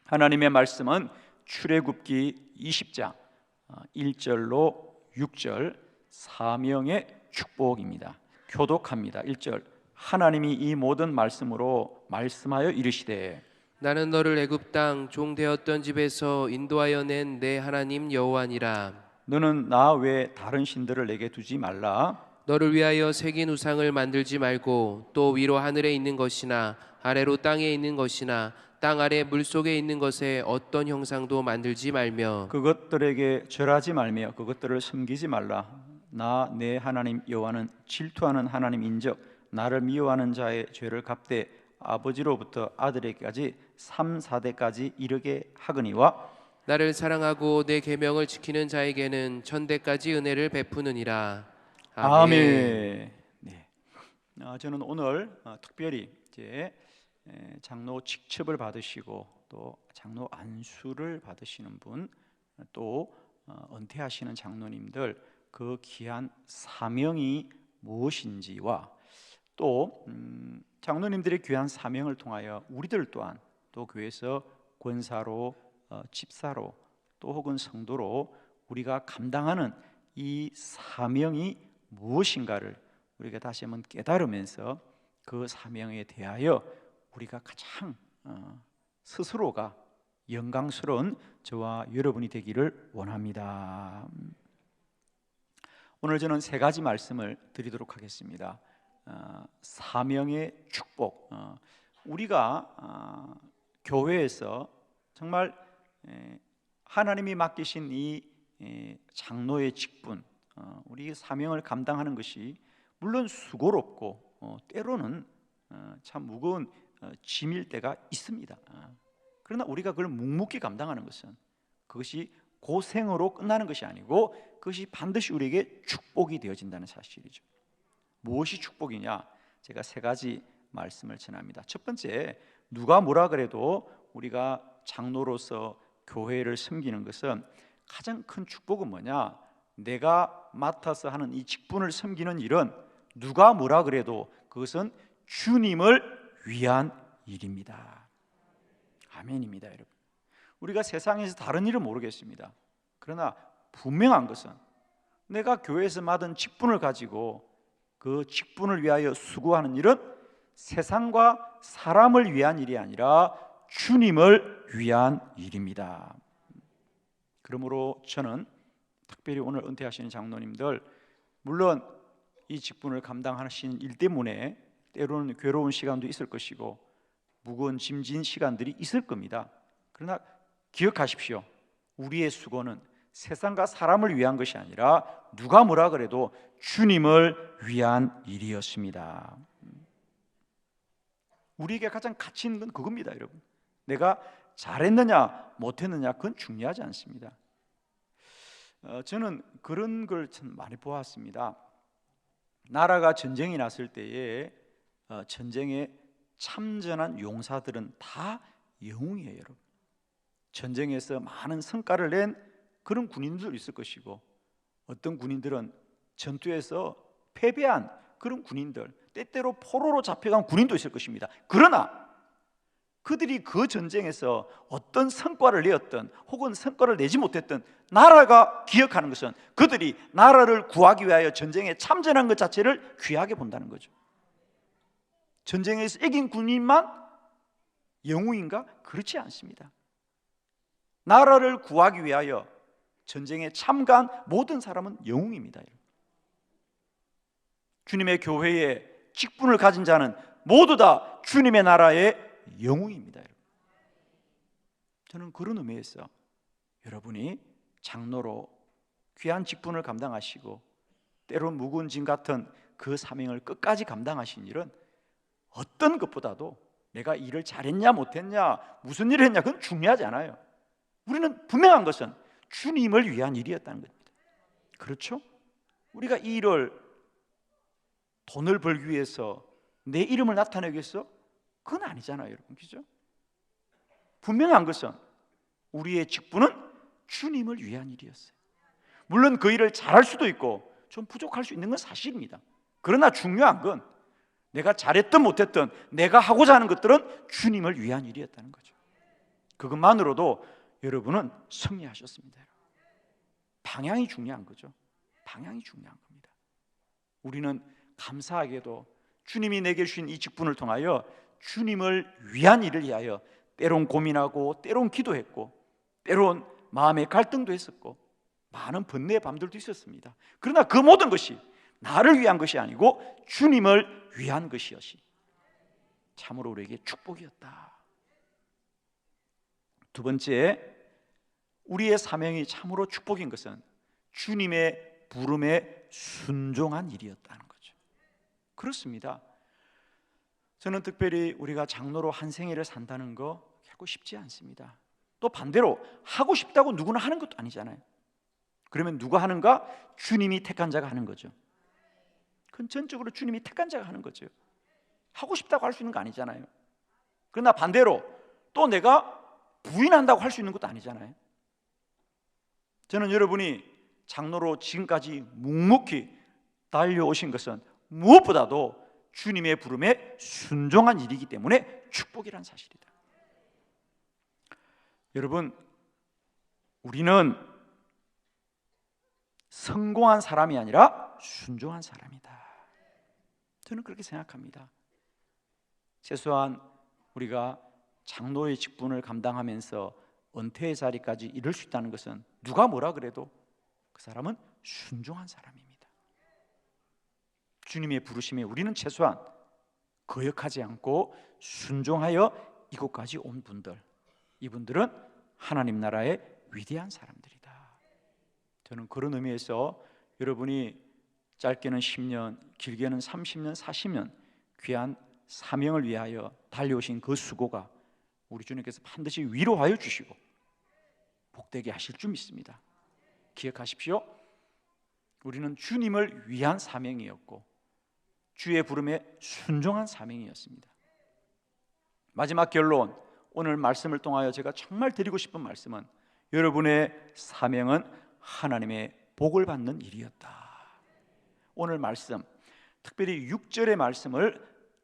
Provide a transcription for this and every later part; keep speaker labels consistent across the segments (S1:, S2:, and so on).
S1: 하나님의 말씀은 출애굽기 20장 1절로 6절 사명의 축복입니다. 교독합니다. 1절 하나님이 이 모든 말씀으로 말씀하여 이르시되
S2: 나는 너를 애굽 땅 종되었던 집에서 인도하여 낸 내 하나님 여호와니라.
S1: 너는 나 외에 다른 신들을 내게 두지 말라.
S2: 너를 위하여 새긴 우상을 만들지 말고 또 위로 하늘에 있는 것이나 아래로 땅에 있는 것이나 땅 아래 물속에 있는 것에 어떤 형상도 만들지 말며
S1: 그것들에게 절하지 말며 그것들을 섬기지 말라. 나 내 하나님 여호와는 질투하는 하나님인즉 나를 미워하는 자의 죄를 갚되 아버지로부터 아들에게까지 3, 4대까지 이르게 하거니와
S2: 나를 사랑하고 내 계명을 지키는 자에게는 천대까지 은혜를 베푸느니라.
S1: 아멘. 네. 저는 오늘 특별히 이제 장로 직첩을 받으시고 또 장로 안수를 받으시는 분, 또 은퇴하시는 장로님들 그 귀한 사명이 무엇인지와 또 장로님들의 귀한 사명을 통하여 우리들 또한 또 교회에서 권사로, 집사로 또 혹은 성도로 우리가 감당하는 이 사명이 무엇인가를 우리가 다시 한번 깨달으면서 그 사명에 대하여 우리가 가장 스스로가 영광스러운 저와 여러분이 되기를 원합니다. 오늘 저는 세 가지 말씀을 드리도록 하겠습니다. 사명의 축복. 우리가 교회에서 정말 하나님이 맡기신 이 장로의 직분, 우리 사명을 감당하는 것이 물론 수고롭고 때로는 참 무거운 짐일 때가 있습니다. 그러나 우리가 그걸 묵묵히 감당하는 것은 그것이 고생으로 끝나는 것이 아니고 그것이 반드시 우리에게 축복이 되어진다는 사실이죠. 무엇이 축복이냐? 제가 세 가지 말씀을 전합니다. 첫 번째, 누가 뭐라 그래도 우리가 장로로서 교회를 섬기는 것은 가장 큰 축복은 뭐냐? 내가 맡아서 하는 이 직분을 섬기는 일은 누가 뭐라 그래도 그것은 주님을 위한 일입니다. 아멘입니다, 여러분. 우리가 세상에서 다른 일은 모르겠습니다. 그러나 분명한 것은 내가 교회에서 맡은 직분을 가지고 그 직분을 위하여 수고하는 일은 세상과 사람을 위한 일이 아니라 주님을 위한 일입니다. 그러므로 저는 특별히 오늘 은퇴하시는 장로님들, 물론 이 직분을 감당하시는 일 때문에 때로는 괴로운 시간도 있을 것이고 무거운 짐진 시간들이 있을 겁니다. 그러나 기억하십시오. 우리의 수고는 세상과 사람을 위한 것이 아니라 누가 뭐라 그래도 주님을 위한 일이었습니다. 우리에게 가장 가치 있는 건 그겁니다, 여러분. 내가 잘했느냐 못했느냐 그건 중요하지 않습니다. 저는 그런 걸 참 많이 보았습니다. 나라가 전쟁이 났을 때에 전쟁에 참전한 용사들은 다 영웅이에요, 여러분. 전쟁에서 많은 성과를 낸 그런 군인들도 있을 것이고 어떤 군인들은 전투에서 패배한 그런 군인들, 때때로 포로로 잡혀간 군인도 있을 것입니다. 그러나 그들이 그 전쟁에서 어떤 성과를 내었든 혹은 성과를 내지 못했든 나라가 기억하는 것은 그들이 나라를 구하기 위하여 전쟁에 참전한 것 자체를 귀하게 본다는 거죠. 전쟁에서 이긴 군인만 영웅인가? 그렇지 않습니다. 나라를 구하기 위하여 전쟁에 참가한 모든 사람은 영웅입니다. 주님의 교회에 직분을 가진 자는 모두 다 주님의 나라의 영웅입니다. 저는 그런 의미에서 여러분이 장로로 귀한 직분을 감당하시고 때론 무거운 짐 같은 그 사명을 끝까지 감당하신 일은 어떤 것보다도 내가 일을 잘했냐 못했냐 무슨 일을 했냐 그건 중요하지 않아요. 우리는 분명한 것은 주님을 위한 일이었다는 겁니다. 그렇죠? 우리가 이 일을 돈을 벌기 위해서 내 이름을 나타내기 위해서 그건 아니잖아요, 여러분. 그죠? 분명한 것은 우리의 직분은 주님을 위한 일이었어요. 물론 그 일을 잘할 수도 있고 좀 부족할 수 있는 건 사실입니다. 그러나 중요한 건 내가 잘했든 못했든 내가 하고자 하는 것들은 주님을 위한 일이었다는 거죠. 그것만으로도 여러분은 승리하셨습니다. 방향이 중요한 거죠. 방향이 중요한 겁니다. 우리는 감사하게도 주님이 내게 주신 이 직분을 통하여 주님을 위한 일을 위하여 때론 고민하고 때론 기도했고 때론 마음의 갈등도 했었고 많은 번뇌의 밤들도 있었습니다. 그러나 그 모든 것이 나를 위한 것이 아니고 주님을 위한 것이었지 참으로 우리에게 축복이었다. 두 번째, 우리의 사명이 참으로 축복인 것은 주님의 부름에 순종한 일이었다는 거죠. 그렇습니다. 저는 특별히 우리가 장로로 한 생애를 산다는 거 결코 쉽지 않습니다. 또 반대로 하고 싶다고 누구나 하는 것도 아니잖아요. 그러면 누가 하는가? 주님이 택한 자가 하는 거죠. 그건 전적으로 주님이 택한 자가 하는 거죠. 하고 싶다고 할 수 있는 거 아니잖아요. 그러나 반대로 또 내가 부인한다고 할 수 있는 것도 아니잖아요. 저는 여러분이 장로로 지금까지 묵묵히 달려오신 것은 무엇보다도 주님의 부름에 순종한 일이기 때문에 축복이란 사실이다. 여러분, 우리는 성공한 사람이 아니라 순종한 사람이다. 저는 그렇게 생각합니다. 최소한 우리가 장로의 직분을 감당하면서 은퇴의 자리까지 이룰 수 있다는 것은 누가 뭐라 그래도 그 사람은 순종한 사람입니다. 주님의 부르심에 우리는 최소한 거역하지 않고 순종하여 이곳까지 온 분들, 이분들은 하나님 나라의 위대한 사람들이다. 저는 그런 의미에서 여러분이 짧게는 10년, 길게는 30년, 40년 귀한 사명을 위하여 달려오신 그 수고가 우리 주님께서 반드시 위로하여 주시고 복되게 하실 줄 믿습니다. 기억하십시오. 우리는 주님을 위한 사명이었고 주의 부름에 순종한 사명이었습니다. 마지막 결론, 오늘 말씀을 통하여 제가 정말 드리고 싶은 말씀은 여러분의 사명은 하나님의 복을 받는 일이었다. 오늘 말씀, 특별히 6절의 말씀을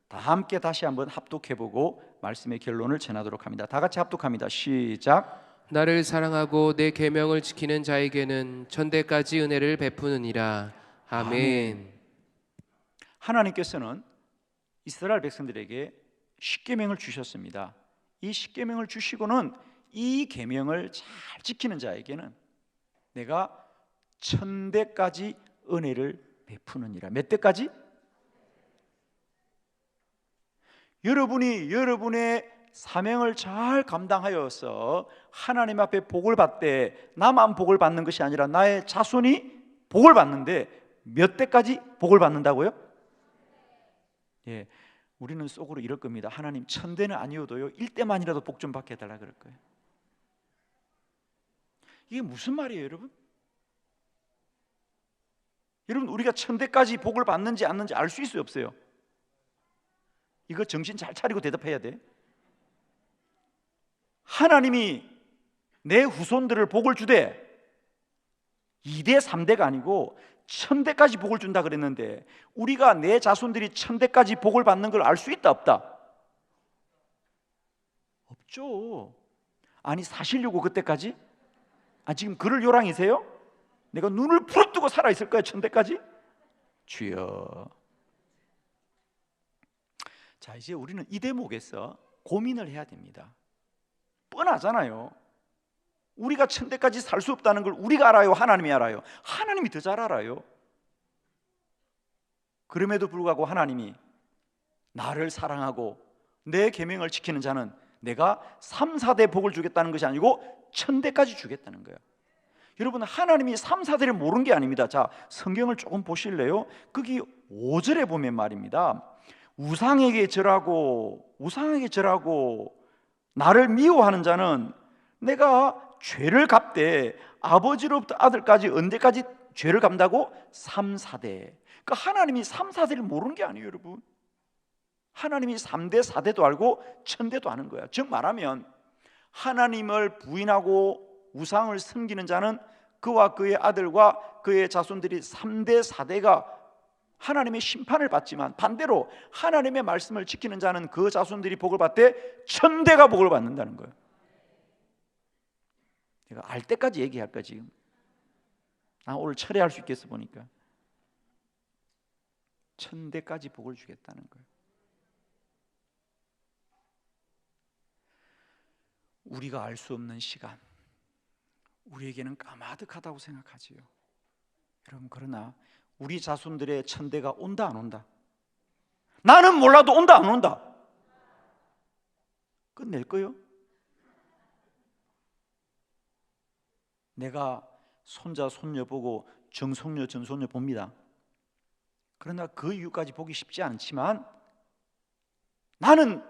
S1: 다 함께 다시 한번 합독해보고 말씀의 결론을 전하도록 합니다. 다 같이 합독합니다. 시작.
S2: 나를 사랑하고 내 계명을 지키는 자에게는 천대까지 은혜를 베푸느니라. 아멘.
S1: 하나님께서는 이스라엘 백성들에게 십계명을 주셨습니다. 이 십계명을 주시고는 이 계명을 잘 지키는 자에게는 내가 천대까지 은혜를 베푸느니라. 몇 대까지? 여러분이 여러분의 사명을 잘 감당하여서 하나님 앞에 복을 받되 나만 복을 받는 것이 아니라 나의 자손이 복을 받는데 몇 대까지 복을 받는다고요? 예, 우리는 속으로 이럴 겁니다. 하나님, 1000대는 아니어도요 1대만이라도 복 좀 받게 해달라 그럴 거예요. 이게 무슨 말이에요, 여러분? 여러분, 우리가 1000대까지 복을 받는지 않는지 알 수 있어요, 없어요? 이거 정신 잘 차리고 대답해야 돼. 하나님이 내 후손들을 복을 주되 2대 3대가 아니고 1000대까지 복을 준다 그랬는데 우리가 내 자손들이 1000대까지 복을 받는 걸 알 수 있다 없다? 없죠. 아니, 사시려고 그때까지? 지금 그럴 요랑이세요? 내가 눈을 부릅뜨고 살아있을 거야 1000대까지? 주여. 자, 이제 우리는 이 대목에서 고민을 해야 됩니다. 뻔하잖아요. 우리가 1000대까지 살 수 없다는 걸 우리가 알아요? 하나님이 알아요? 하나님이 더 잘 알아요. 그럼에도 불구하고 하나님이 나를 사랑하고 내 계명을 지키는 자는 내가 3, 4대 복을 주겠다는 것이 아니고 1000대까지 주겠다는 거예요. 여러분, 하나님이 3, 4대를 모르는 게 아닙니다. 자, 성경을 조금 보실래요? 거기 5절에 보면 말입니다. 우상에게 절하고 나를 미워하는 자는 내가 죄를 갚되 아버지로부터 아들까지 언제까지 죄를 갚는다고? 3, 4대. 그러니까 하나님이 3, 4대를 모르는 게 아니에요, 여러분. 하나님이 3대, 4대도 알고 1000대도 아는 거야. 즉 말하면 하나님을 부인하고 우상을 섬기는 자는 그와 그의 아들과 그의 자손들이 3대, 4대가 하나님의 심판을 받지만 반대로 하나님의 말씀을 지키는 자는 그 자손들이 복을 받되 1000대가 복을 받는다는 거예요. 내가 알 때까지 얘기할 거야 지금. 나 오늘 철회할 수 있겠어 보니까. 1000대까지 복을 주겠다는 거예요. 우리가 알 수 없는 시간, 우리에게는 까마득하다고 생각하지요. 여러분, 그러나 우리 자손들의 1000대가 온다 안 온다? 나는 몰라도 온다 안 온다? 끝낼 거요? 내가 손자 손녀 보고 정손녀 전손녀 봅니다. 그러나 그 이유까지 보기 쉽지 않지만 나는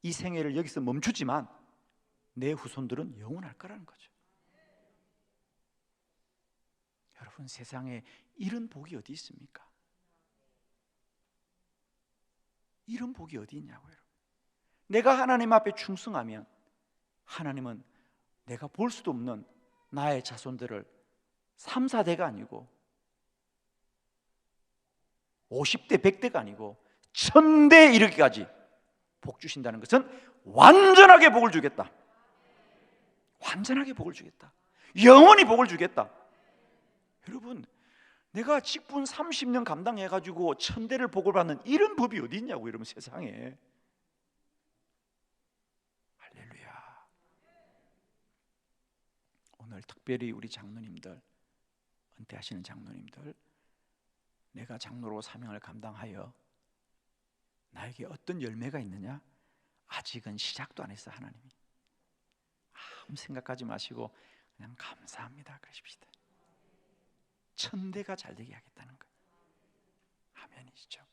S1: 이 생애를 여기서 멈추지만 내 후손들은 영원할 거라는 거죠. 여러분, 세상에 이런 복이 어디 있습니까? 이런 복이 어디 있냐고요. 내가 하나님 앞에 충성하면 하나님은 내가 볼 수도 없는 나의 자손들을 3, 4대가 아니고 50대, 100대가 아니고 1000대 이르기까지 복 주신다는 것은 완전하게 복을 주겠다. 완전하게 복을 주겠다. 영원히 복을 주겠다. 여러분, 내가 직분 30년 감당해가지고 1000대를 복을 받는 이런 법이 어디 있냐고, 여러분, 세상에. 할렐루야. 오늘 특별히 우리 장로님들, 은퇴하시는 장로님들, 내가 장로로 사명을 감당하여 나에게 어떤 열매가 있느냐? 아직은 시작도 안 했어, 하나님이. 아무 생각하지 마시고 그냥 감사합니다 그러십시다. 1000대가 잘 되게 하겠다는 거예요. 아멘이시죠.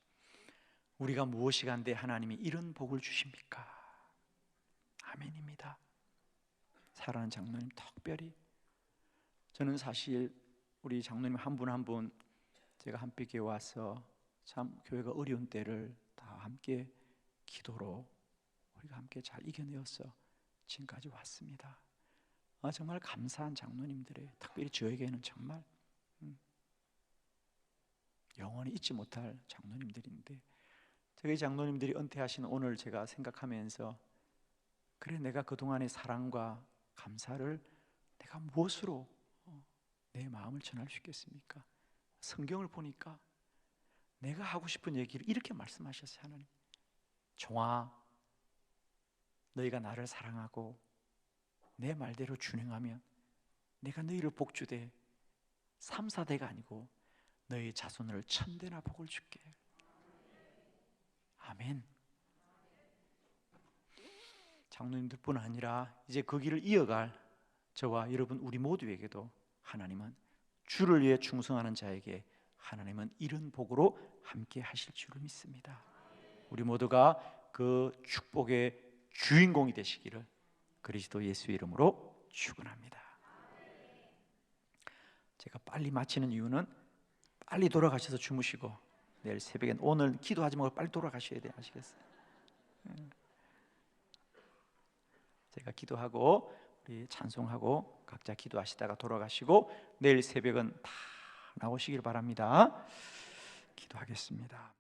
S1: 우리가 무엇이 간데 하나님이 이런 복을 주십니까? 아멘입니다. 사랑하는 장로님, 특별히 저는 사실 우리 장로님 한 분 한 분 제가 함께 교회 와서 참 교회가 어려운 때를 다 함께 기도로 우리가 함께 잘 이겨내어서 지금까지 왔습니다. 정말 감사한 장로님들의, 특별히 저에게는 정말 영원히 잊지 못할 장로님들인데, 저희 장로님들이 은퇴하신 오늘 제가 생각하면서, 그래, 내가 그동안의 사랑과 감사를 내가 무엇으로 내 마음을 전할 수 있겠습니까? 성경을 보니까 내가 하고 싶은 얘기를 이렇게 말씀하셨어요. 하나님, 종아, 너희가 나를 사랑하고 내 말대로 준행하면 내가 너희를 복주되 3, 4대가 아니고 너희 자손을 1000대나 복을 줄게. 아멘. 장로님들뿐 아니라 이제 그 길을 이어갈 저와 여러분 우리 모두에게도 하나님은 주를 위해 충성하는 자에게 하나님은 이런 복으로 함께 하실 줄을 믿습니다. 우리 모두가 그 축복의 주인공이 되시기를 그리스도 예수의 이름으로 축원합니다. 제가 빨리 마치는 이유는 빨리 돌아가셔서 주무시고 내일 새벽엔 오늘 기도하지 말고 빨리 돌아가셔야 돼요. 아시겠어요? 제가 기도하고 우리 찬송하고 각자 기도하시다가 돌아가시고 내일 새벽은 다 나오시길 바랍니다. 기도하겠습니다.